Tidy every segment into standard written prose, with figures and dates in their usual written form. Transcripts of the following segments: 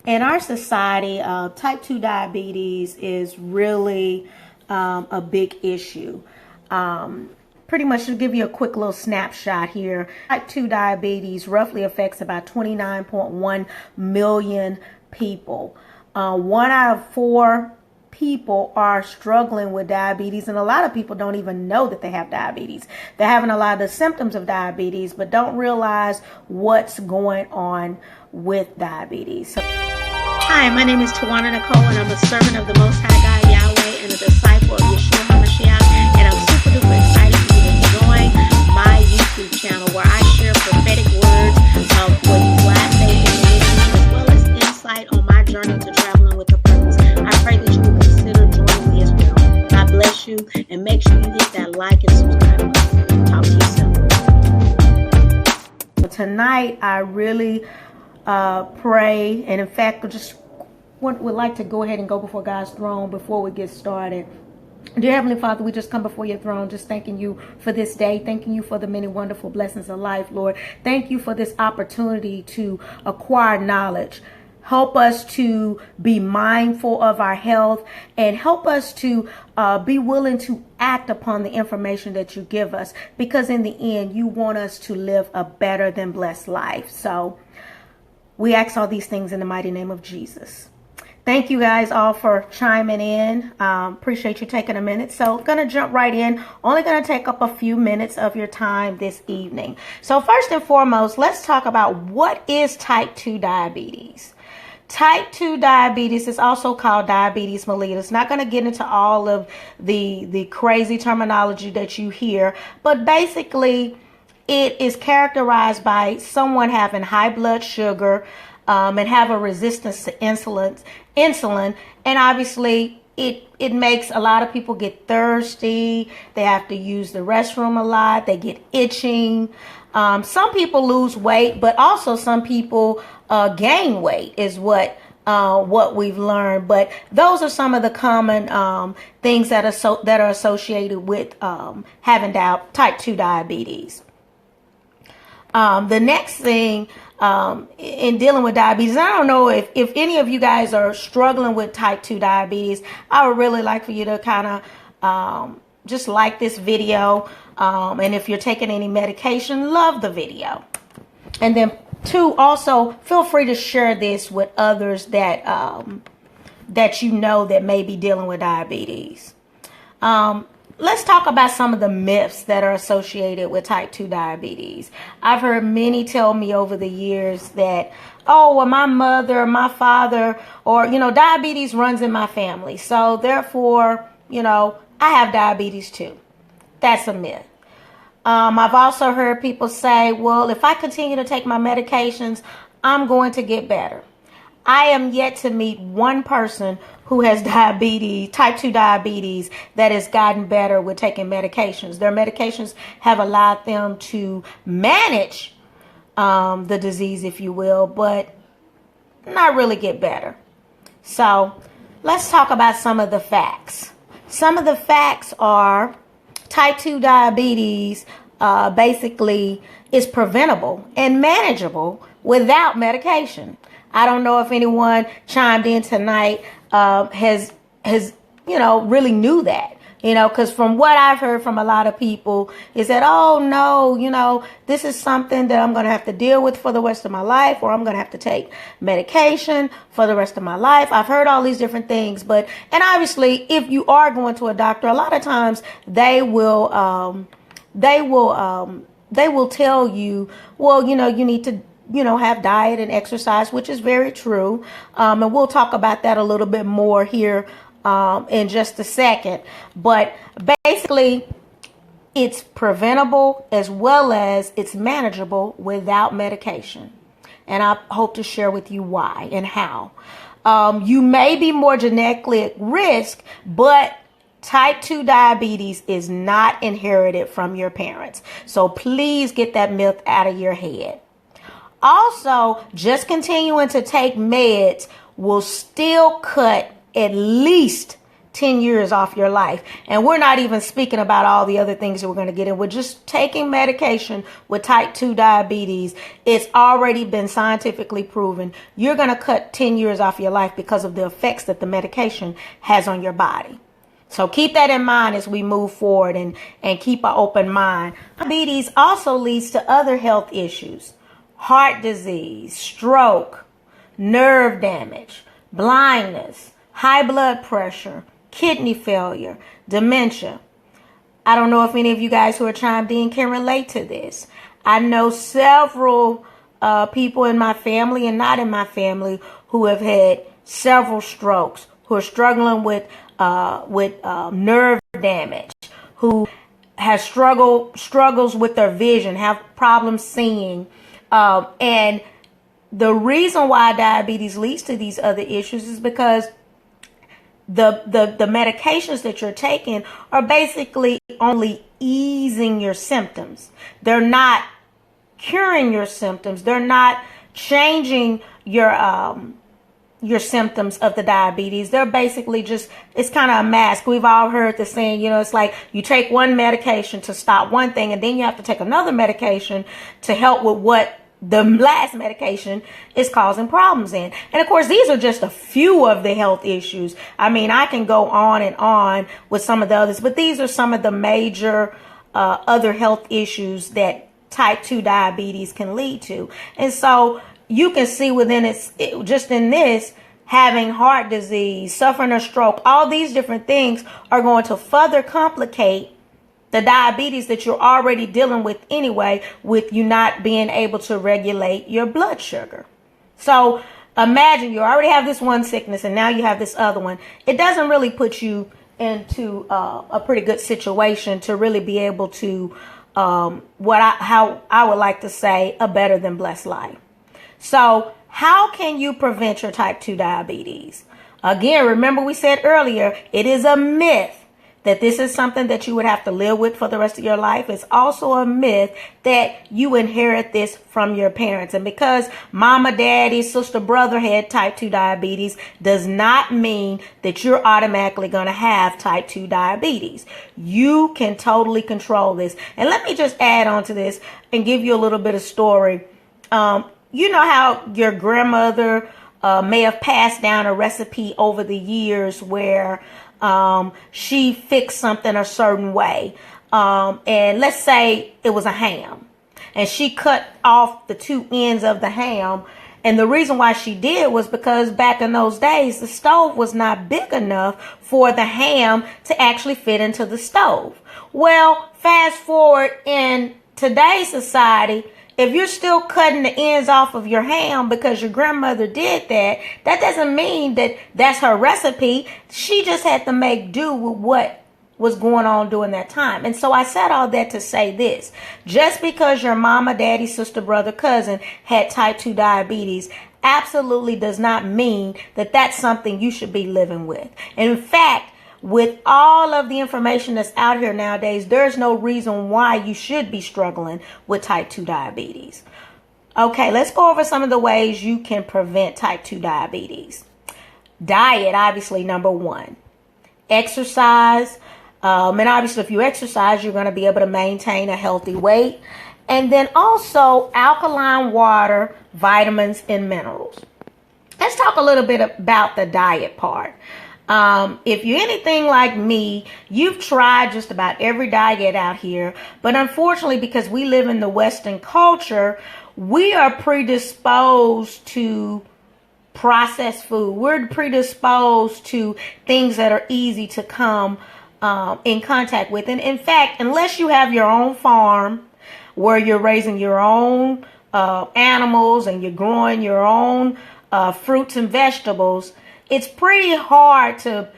In our society, type 2 diabetes is really a big issue. Pretty much to give you a quick little snapshot here, type 2 diabetes roughly affects about 29.1 million people. 1 out of 4 people are struggling with diabetes, and a lot of people don't even know that they have diabetes. They're having a lot of the symptoms of diabetes, but don't realize what's going on with diabetes. Hi, my name is Tuwana, and I'm a servant of the Most High God Yahweh and a disciple of Yeshua HaMashiach, and I'm super duper excited for you to join my YouTube channel where I share prophetic words for these last days in religion, as well as insight on my journey to traveling with a purpose. I pray that you will consider joining me as well. God bless you, and make sure you hit that like and subscribe button. Talk to you soon. Tonight, I really pray, and in fact, just would like to go ahead and go before God's throne before we get started. Dear Heavenly Father, we just come before your throne, just thanking you for this day, thanking you for the many wonderful blessings of life, Lord. Thank you for this opportunity to acquire knowledge. Help us to be mindful of our health, and help us to be willing to act upon the information that you give us, because in the end, you want us to live a better than blessed life. So we ask all these things in the mighty name of Jesus. Thank you guys all for chiming in. Appreciate you taking a minute. So going to jump right in. Only going to take up a few minutes of your time this evening. So first and foremost, let's talk about what is type 2 diabetes. Type 2 diabetes is also called diabetes mellitus. Not going to get into all of the crazy terminology that you hear, but basically it is characterized by someone having high blood sugar and have a resistance to insulin, and obviously it makes a lot of people get thirsty. They have to use the restroom a lot. They get itching. Some people lose weight, but also some people gain weight is what we've learned. But those are some of the common things that are associated with having type 2 diabetes. The next thing in dealing with diabetes, I don't know if any of you guys are struggling with type 2 diabetes, I would really like for you to kind of just like this video. And if you're taking any medication, love the video. And then 2, also feel free to share this with others that you know that may be dealing with diabetes. Let's talk about some of the myths that are associated with type 2 diabetes. I've heard many tell me over the years that, oh, well, my mother, my father, or, diabetes runs in my family. So therefore, I have diabetes too. That's a myth. I've also heard people say, well, if I continue to take my medications, I'm going to get better. I am yet to meet one person who has diabetes, type 2 diabetes, that has gotten better with taking medications. Their medications have allowed them to manage the disease, if you will, but not really get better. So let's talk about some of the facts. Some of the facts are type 2 diabetes basically is preventable and manageable without medication. I don't know if anyone chimed in tonight has really knew that, because from what I've heard from a lot of people is that, oh no, this is something that I'm going to have to deal with for the rest of my life, or I'm going to have to take medication for the rest of my life. I've heard all these different things, and obviously if you are going to a doctor, a lot of times they will tell you, well, you need to have diet and exercise, which is very true. And we'll talk about that a little bit more here in just a second. But basically, it's preventable as well as it's manageable without medication. And I hope to share with you why and how. You may be more genetically at risk, but type 2 diabetes is not inherited from your parents. So please get that myth out of your head. Also, just continuing to take meds will still cut at least 10 years off your life. And we're not even speaking about all the other things that we're going to get in. We're just taking medication with type 2 diabetes. It's already been scientifically proven. You're going to cut 10 years off your life because of the effects that the medication has on your body. So keep that in mind as we move forward and keep an open mind. Diabetes also leads to other health issues: heart disease, stroke, nerve damage, blindness, high blood pressure, kidney failure, dementia. I don't know if any of you guys who are chimed in can relate to this. I know several people in my family and not in my family who have had several strokes, who are struggling with nerve damage, who has struggles with their vision, have problems seeing, and the reason why diabetes leads to these other issues is because the medications that you're taking are basically only easing your symptoms. They're not curing your symptoms. They're not changing your symptoms of the diabetes. They're basically just, it's kind of a mask. We've all heard the saying, it's like you take one medication to stop one thing, and then you have to take another medication to help with what the last medication is causing problems in. And of course, these are just a few of the health issues. I mean, I can go on and on with some of the others, but these are some of the major other health issues that type 2 diabetes can lead to. And so you can see within just in this, having heart disease, suffering a stroke, all these different things are going to further complicate the diabetes that you're already dealing with anyway, with you not being able to regulate your blood sugar. So imagine you already have this one sickness and now you have this other one. It doesn't really put you into a pretty good situation to really be able to, how I would like to say, a better than blessed life. So how can you prevent your type 2 diabetes? Again, remember we said earlier, it is a myth that this is something that you would have to live with for the rest of your life. It's also a myth that you inherit this from your parents. And because mama, daddy, sister, brother had type 2 diabetes does not mean that you're automatically going to have type 2 diabetes. You can totally control this. And let me just add on to this and give you a little bit of story. You know how your grandmother may have passed down a recipe over the years where she fixed something a certain way. And let's say it was a ham, and she cut off the two ends of the ham. And the reason why she did was because back in those days, the stove was not big enough for the ham to actually fit into the stove. Well, fast forward in today's society, if you're still cutting the ends off of your ham because your grandmother did that, that doesn't mean that that's her recipe. She just had to make do with what was going on during that time. And so I said all that to say this: just because your mama, daddy, sister, brother, cousin had type 2 diabetes absolutely does not mean that that's something you should be living with. And in fact, with all of the information that's out here nowadays, there's no reason why you should be struggling with type 2 diabetes. Okay, let's go over some of the ways you can prevent type 2 diabetes. Diet, obviously, number one. Exercise. And obviously, if you exercise, you're going to be able to maintain a healthy weight. And then also alkaline water, vitamins, and minerals. Let's talk a little bit about the diet part. If you're anything like me, you've tried just about every diet out here, but unfortunately, because we live in the Western culture, we are predisposed to processed food. We're predisposed to things that are easy to come in contact with. And in fact, unless you have your own farm where you're raising your own animals and you're growing your own fruits and vegetables, it's pretty hard to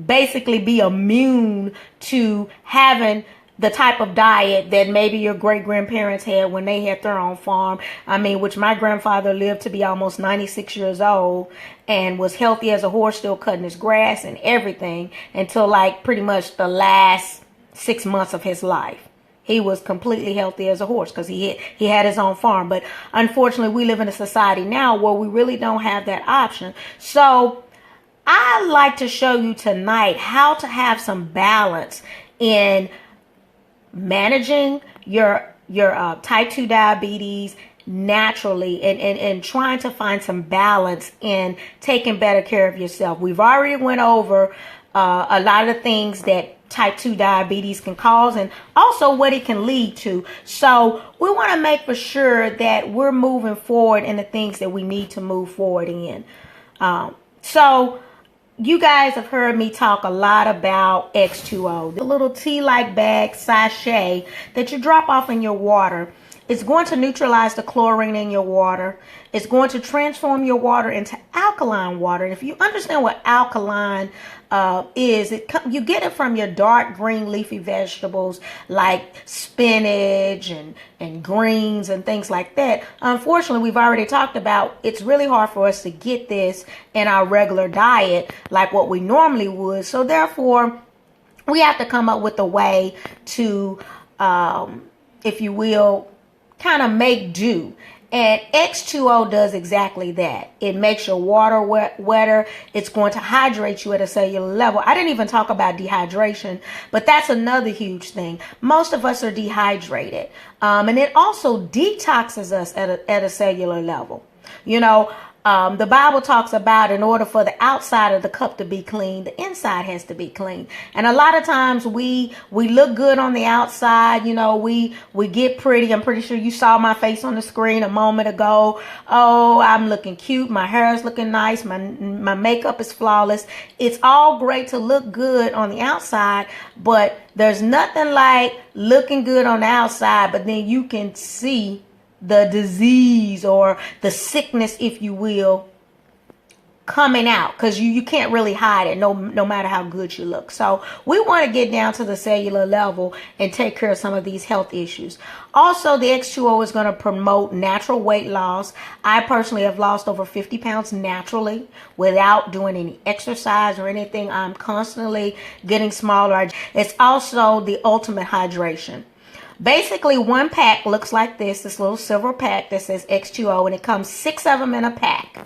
basically be immune to having the type of diet that maybe your great-grandparents had when they had their own farm. I mean, which my grandfather lived to be almost 96 years old and was healthy as a horse, still cutting his grass and everything until like pretty much the last 6 months of his life. He was completely healthy as a horse because he had his own farm. But unfortunately, we live in a society now where we really don't have that option. So I like to show you tonight how to have some balance in managing your type 2 diabetes naturally, and trying to find some balance in taking better care of yourself. We've already went over a lot of the things that type 2 diabetes can cause, and also what it can lead to. So we want to make for sure that we're moving forward in the things that we need to move forward in. So you guys have heard me talk a lot about X2O, the little tea-like bag sachet that you drop off in your water. It's going to neutralize the chlorine in your water. It's going to transform your water into alkaline water. And if you understand what alkaline is, you get it from your dark green leafy vegetables like spinach and greens and things like that. Unfortunately, we've already talked about it's really hard for us to get this in our regular diet like what we normally would. So therefore, we have to come up with a way to, if you will, kind of make do. And X2O does exactly that. It makes your water wetter. It's going to hydrate you at a cellular level. I didn't even talk about dehydration, but that's another huge thing. Most of us are dehydrated. And it also detoxes us at a cellular level. You know, the Bible talks about in order for the outside of the cup to be clean, the inside has to be clean. And a lot of times we look good on the outside. You know, we get pretty. I'm pretty sure you saw my face on the screen a moment ago. Oh, I'm looking cute. My hair is looking nice. My makeup is flawless. It's all great to look good on the outside, but there's nothing like looking good on the outside, but then you can see the disease or the sickness, if you will, coming out, because you can't really hide it no matter how good you look. So we want to get down to the cellular level and take care of some of these health issues. Also, the X2O is going to promote natural weight loss. I personally have lost over 50 pounds naturally without doing any exercise or anything. I'm constantly getting smaller. It's also the ultimate hydration. Basically, one pack looks like this little silver pack that says X2O, and it comes 6 of them in a pack.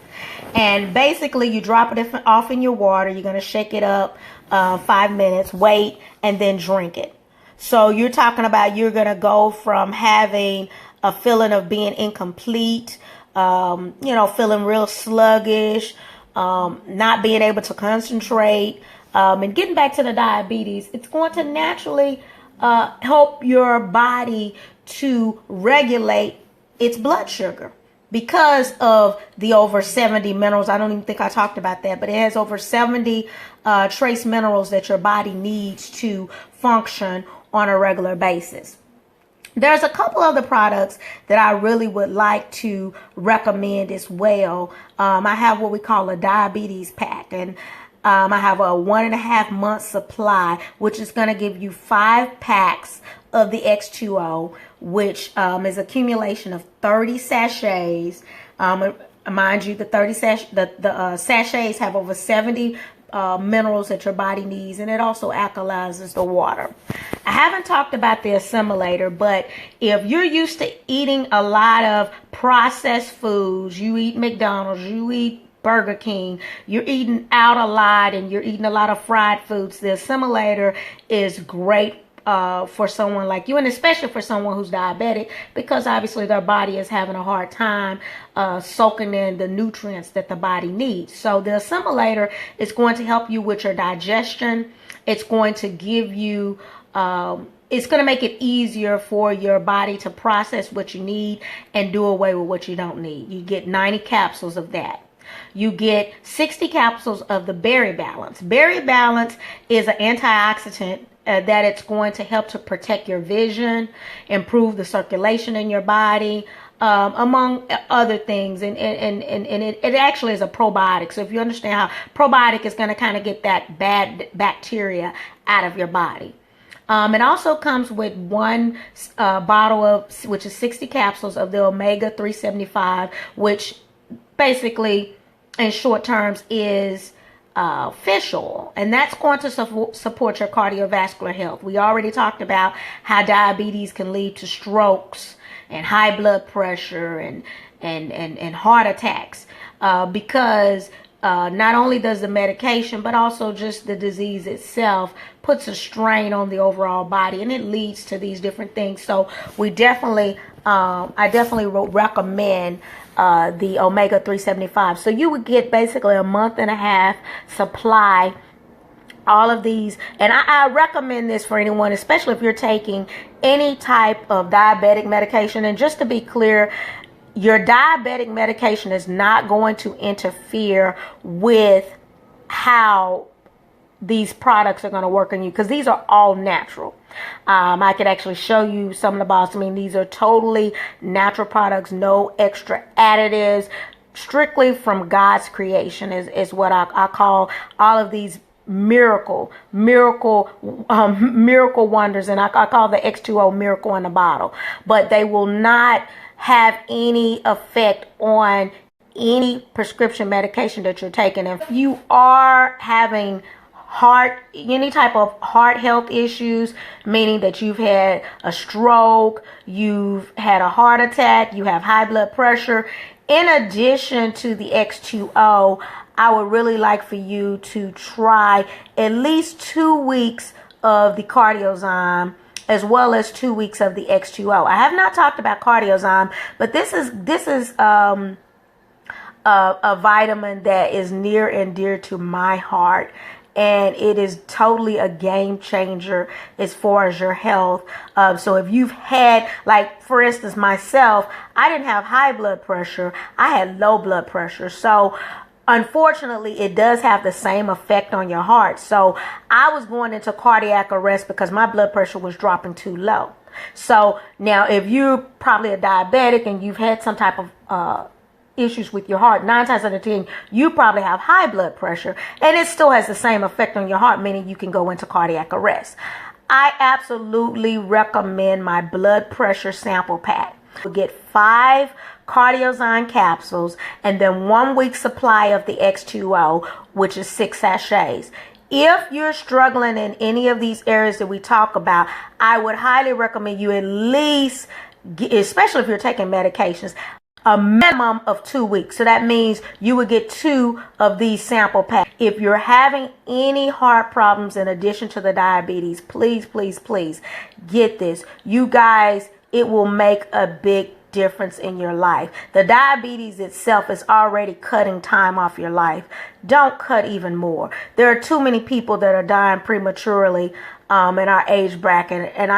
And basically, you drop it off in your water. You're going to shake it up 5 minutes, wait, and then drink it. So you're talking about you're going to go from having a feeling of being incomplete, feeling real sluggish, not being able to concentrate, and getting back to the diabetes. It's going to naturally help your body to regulate its blood sugar because of the over 70 minerals. I don't even think I talked about that, but it has over 70 trace minerals that your body needs to function on a regular basis. There's a couple other products that I really would like to recommend as well. I have what we call a diabetes pack, and I have a 1.5 month supply, which is going to give you 5 packs of the X2O, which is accumulation of 30 sachets. Mind you, the sachets have over 70 minerals that your body needs, and it also alkalizes the water. I haven't talked about the assimilator, but if you're used to eating a lot of processed foods, you eat McDonald's, you eat Burger King, you're eating out a lot, and you're eating a lot of fried foods, the assimilator is great for someone like you, and especially for someone who's diabetic, because obviously their body is having a hard time soaking in the nutrients that the body needs. So the assimilator is going to help you with your digestion. It's going to give you it's going to make it easier for your body to process what you need and do away with what you don't need. You get 90 capsules of that. You get 60 capsules of the Berry Balance. Berry Balance is an antioxidant that it's going to help to protect your vision, improve the circulation in your body, among other things. And it actually is a probiotic. So if you understand how probiotic is going to kind of get that bad bacteria out of your body. It also comes with one bottle of, which is 60 capsules of the omega 375, which basically in short terms is fish oil, and that's going to support your cardiovascular health. We already talked about how diabetes can lead to strokes and high blood pressure and heart attacks because not only does the medication, but also just the disease itself puts a strain on the overall body, and it leads to these different things. So we definitely, I definitely recommend the omega 375. So you would get basically a month and a half supply, all of these. And I recommend this for anyone, especially if you're taking any type of diabetic medication. And just to be clear, your diabetic medication is not going to interfere with how these products are going to work on you, because these are all natural. I could actually show you some of the bottles. I mean, these are totally natural products, no extra additives, strictly from God's creation is what I call all of these miracle wonders. And I call the X2O miracle in a bottle. But they will not have any effect on any prescription medication that you're taking. If you are having any type of heart health issues, meaning that you've had a stroke, you've had a heart attack, you have high blood pressure, in addition to the X2O, I would really like for you to try at least 2 weeks of the Cardiozyme, as well as 2 weeks of the X2O. I have not talked about Cardiozyme, but this is a vitamin that is near and dear to my heart. And it is totally a game changer as far as your health. So if you've had, like, for instance, myself, I didn't have high blood pressure. I had low blood pressure. So unfortunately, it does have the same effect on your heart. So I was going into cardiac arrest because my blood pressure was dropping too low. So now if you're probably a diabetic and you've had some type of issues with your heart, 9 times out of 10, you probably have high blood pressure, and it still has the same effect on your heart, meaning you can go into cardiac arrest. I absolutely recommend my blood pressure sample pack. You'll get 5 Cardiozyme capsules and then 1 week supply of the X2O, which is 6 sachets. If you're struggling in any of these areas that we talk about, I would highly recommend you at least, especially if you're taking medications, a minimum of 2 weeks. So that means you would get 2 of these sample packs. If you're having any heart problems in addition to the diabetes, please, please, please get this. You guys, it will make a big difference in your life. The diabetes itself is already cutting time off your life. Don't cut even more. There are too many people that are dying prematurely in our age bracket, and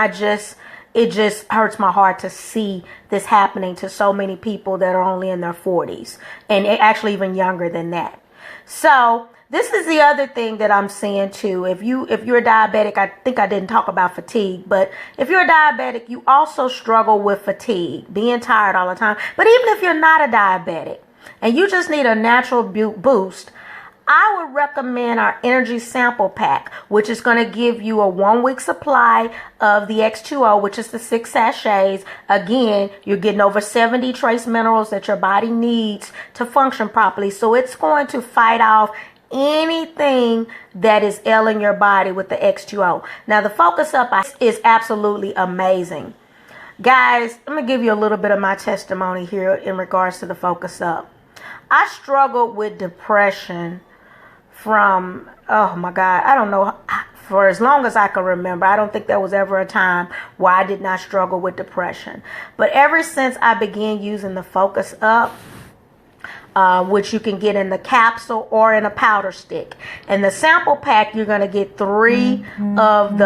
it just hurts my heart to see this happening to so many people that are only in their 40s and actually even younger than that. So this is the other thing that I'm seeing too. If you're diabetic, I think I didn't talk about fatigue, but if you're a diabetic, you also struggle with fatigue, being tired all the time. But even if you're not a diabetic and you just need a natural boost, I would recommend our energy sample pack, which is going to give you a 1 week supply of the X2O, which is the 6 sachets. Again, you're getting over 70 trace minerals that your body needs to function properly. So it's going to fight off anything that is ailing your body with the X2O. Now, the Focus Up is absolutely amazing. Guys, I'm going to give you a little bit of my testimony here in regards to the Focus Up. I struggled with depression from, oh my God, I don't know, for as long as I can remember. I don't think there was ever a time where I did not struggle with depression. But ever since I began using the Focus Up, which you can get in the capsule or in a powder stick. In the sample pack, you're going to get 3 of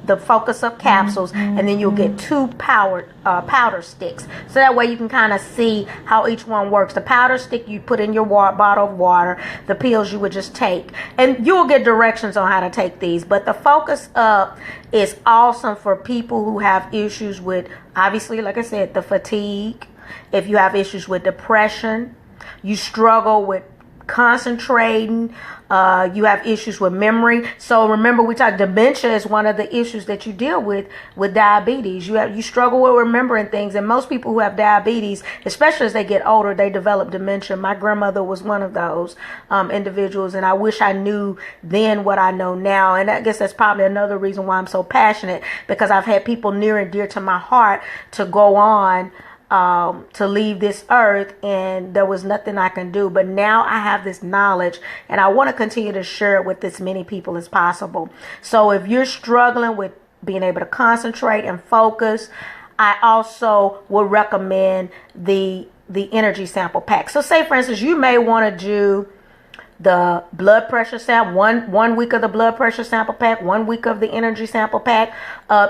the Focus Up capsules, and then you'll get 2 powder sticks. So that way you can kind of see how each one works. The powder stick you put in your bottle of water. The pills you would just take. And you will get directions on how to take these. But the Focus Up is awesome for people who have issues with, obviously, like I said, the fatigue. If you have issues with depression, you struggle with concentrating, you have issues with memory. So remember, we talked, dementia is one of the issues that you deal with diabetes. You struggle with remembering things, and most people who have diabetes, especially as they get older, they develop dementia. My grandmother was one of those individuals, and I wish I knew then what I know now. And I guess that's probably another reason why I'm so passionate, because I've had people near and dear to my heart to go on to leave this earth, and there was nothing I can do. But now I have this knowledge, and I want to continue to share it with as many people as possible. So if you're struggling with being able to concentrate and focus, I also would recommend the energy sample pack. So say, for instance, you may want to do the blood pressure sample, one week of the blood pressure sample pack, 1 week of the energy sample pack,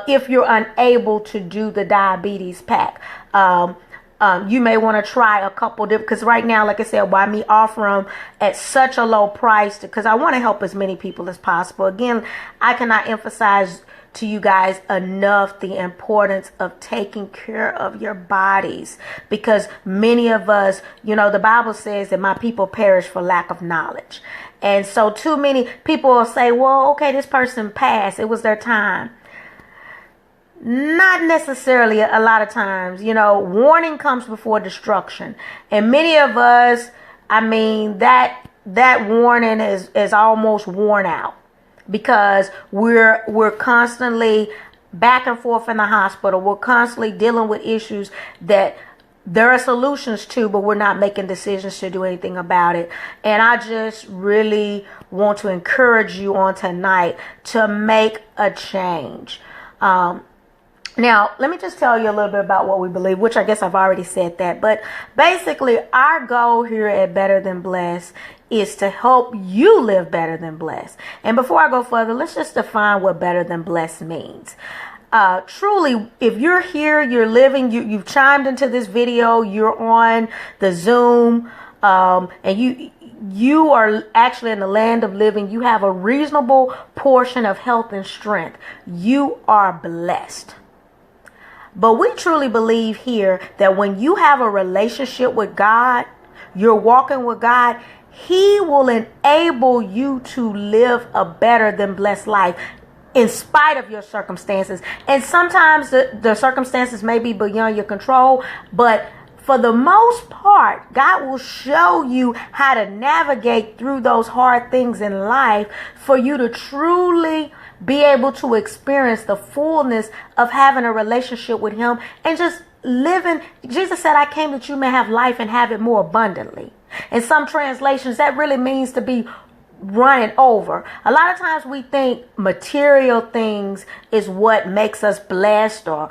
if you're unable to do the diabetes pack. You may want to try a couple different, because right now, like I said, why me offer them at such a low price? Because I want to help as many people as possible. Again, I cannot emphasize to you guys enough the importance of taking care of your bodies, because many of us, the Bible says that my people perish for lack of knowledge. And so too many people will say, well, okay, this person passed, it was their time. Not necessarily. A lot of times, warning comes before destruction. And many of us, that warning is almost worn out, because we're constantly back and forth in the hospital. We're constantly dealing with issues that there are solutions to, but we're not making decisions to do anything about it. And I just really want to encourage you on tonight to make a change. Now, let me just tell you a little bit about what we believe, which I guess I've already said that. But basically, our goal here at Better Than Blessed is to help you live better than blessed. And before I go further, let's just define what better than blessed means. Truly, if you're here, you're living, you've chimed into this video, you're on the Zoom, and you are actually in the land of living, you have a reasonable portion of health and strength, you are blessed. But we truly believe here that when you have a relationship with God, you're walking with God, He will enable you to live a better than blessed life in spite of your circumstances. And sometimes the circumstances may be beyond your control, but for the most part, God will show you how to navigate through those hard things in life for you to truly be able to experience the fullness of having a relationship with Him and just living. Jesus said, I came that you may have life and have it more abundantly. In some translations, that really means to be running over. A lot of times we think material things is what makes us blessed or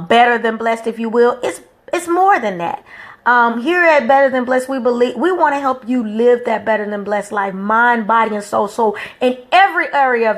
better than blessed, if you will. It's more than that. Here at Better Than Blessed, we want to help you live that better than blessed life, mind, body, and soul. So in every area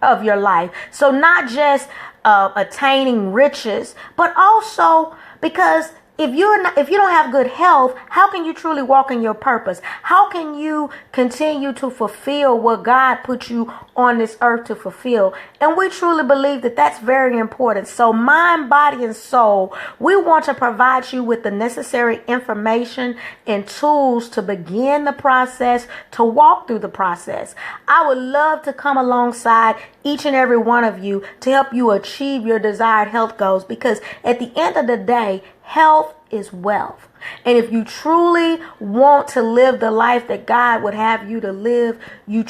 of your life. So not just attaining riches, but also because if you don't have good health, how can you truly walk in your purpose? How can you continue to fulfill what God put you on this earth to fulfill? And we truly believe that that's very important. So mind, body, and soul, we want to provide you with the necessary information and tools to begin the process, to walk through the process. I would love to come alongside each and every one of you to help you achieve your desired health goals, because at the end of the day, health is wealth. And if you truly want to live the life that God would have you to live, you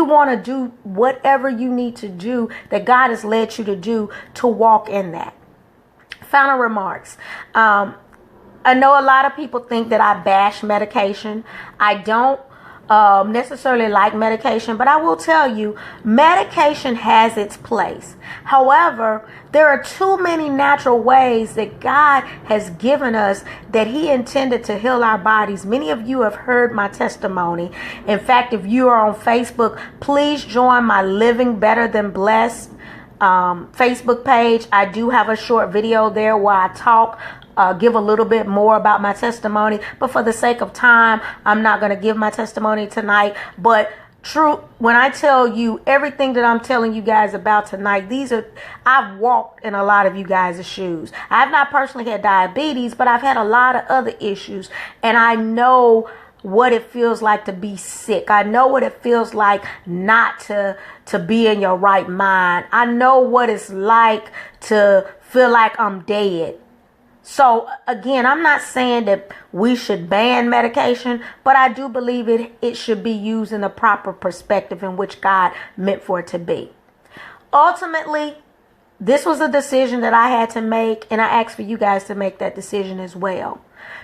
want to do whatever you need to do that God has led you to do to walk in that. Final remarks. I know a lot of people think that I bash medication. I don't necessarily like medication, but I will tell you, medication has its place. However, there are too many natural ways that God has given us that He intended to heal our bodies. Many of you have heard my testimony. In fact, if you are on Facebook, please join my Living Better Than Blessed Facebook page. I do have a short video there where I talk give a little bit more about my testimony, but for the sake of time, I'm not going to give my testimony tonight. But true, when I tell you everything that I'm telling you guys about tonight, I've walked in a lot of you guys' shoes. I've not personally had diabetes, but I've had a lot of other issues, and I know what it feels like to be sick. I know what it feels like not to be in your right mind. I know what it's like to feel like I'm dead. So again, I'm not saying that we should ban medication, but I do believe it should be used in the proper perspective in which God meant for it to be. Ultimately, this was a decision that I had to make, and I ask for you guys to make that decision as well.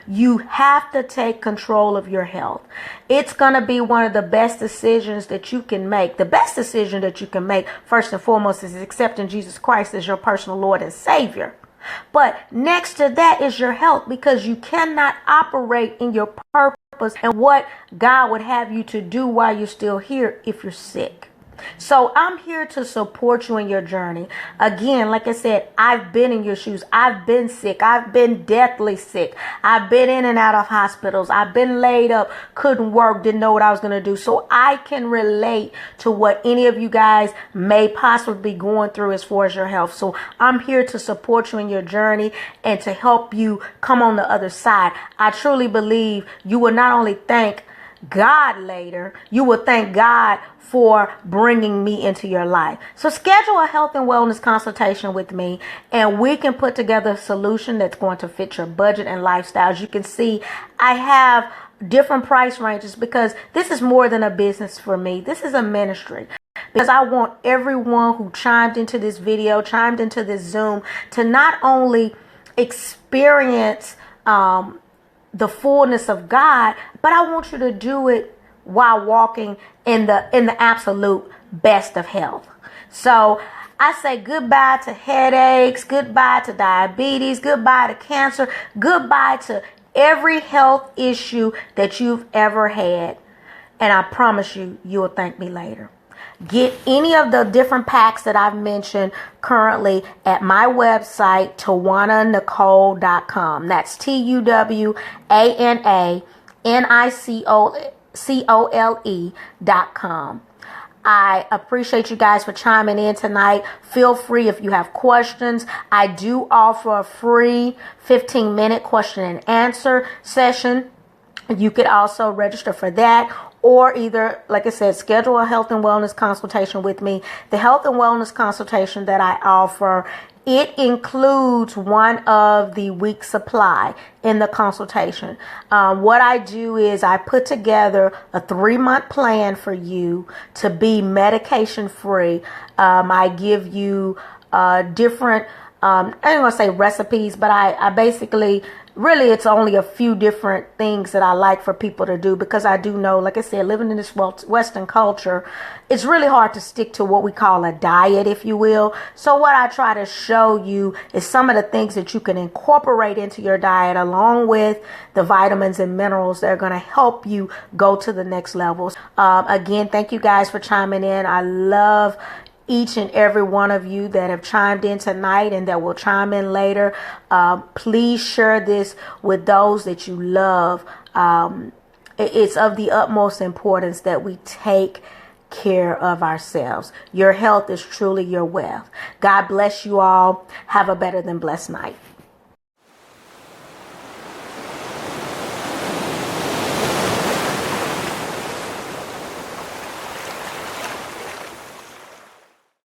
You have to take control of your health. It's going to be one of the best decisions that you can make. The best decision that you can make, first and foremost, is accepting Jesus Christ as your personal Lord and Savior. But next to that is your health, because you cannot operate in your purpose and what God would have you to do while you're still here if you're sick. So I'm here to support you in your journey. Again, like I said, I've been in your shoes. I've been sick. I've been deathly sick. I've been in and out of hospitals. I've been laid up, couldn't work, didn't know what I was going to do. So I can relate to what any of you guys may possibly be going through as far as your health. So I'm here to support you in your journey and to help you come on the other side. I truly believe you will not only thank God later, you will thank God for bringing me into your life. So schedule a health and wellness consultation with me, and we can put together a solution that's going to fit your budget and lifestyle. As you can see, I have different price ranges because this is more than a business for me. This is a ministry. Because I want everyone who chimed into this video, chimed into this Zoom, to not only experience the fullness of God, but I want you to do it while walking in the absolute best of health. So I say goodbye to headaches, goodbye to diabetes, goodbye to cancer, goodbye to every health issue that you've ever had. And I promise you, you'll thank me later. Get any of the different packs that I've mentioned currently at my website, TuwanaNicole.com. That's TuwanaNicole.com. I appreciate you guys for chiming in tonight. Feel free if you have questions. I do offer a free 15-minute question and answer session. You could also register for that, or either, like I said, schedule a health and wellness consultation with me. The health and wellness consultation that I offer, it includes one of the week's supply in the consultation. What I do is I put together a 3-month plan for you to be medication free. I give you different, I ain't gonna say recipes, but I basically, really, it's only a few different things that I like for people to do, because I do know, like I said, living in this Western culture, it's really hard to stick to what we call a diet, if you will. So what I try to show you is some of the things that you can incorporate into your diet, along with the vitamins and minerals that are going to help you go to the next levels. Again, thank you guys for chiming in. I love each and every one of you that have chimed in tonight and that will chime in later. Please share this with those that you love. It's of the utmost importance that we take care of ourselves. Your health is truly your wealth. God bless you all. Have a better than blessed night.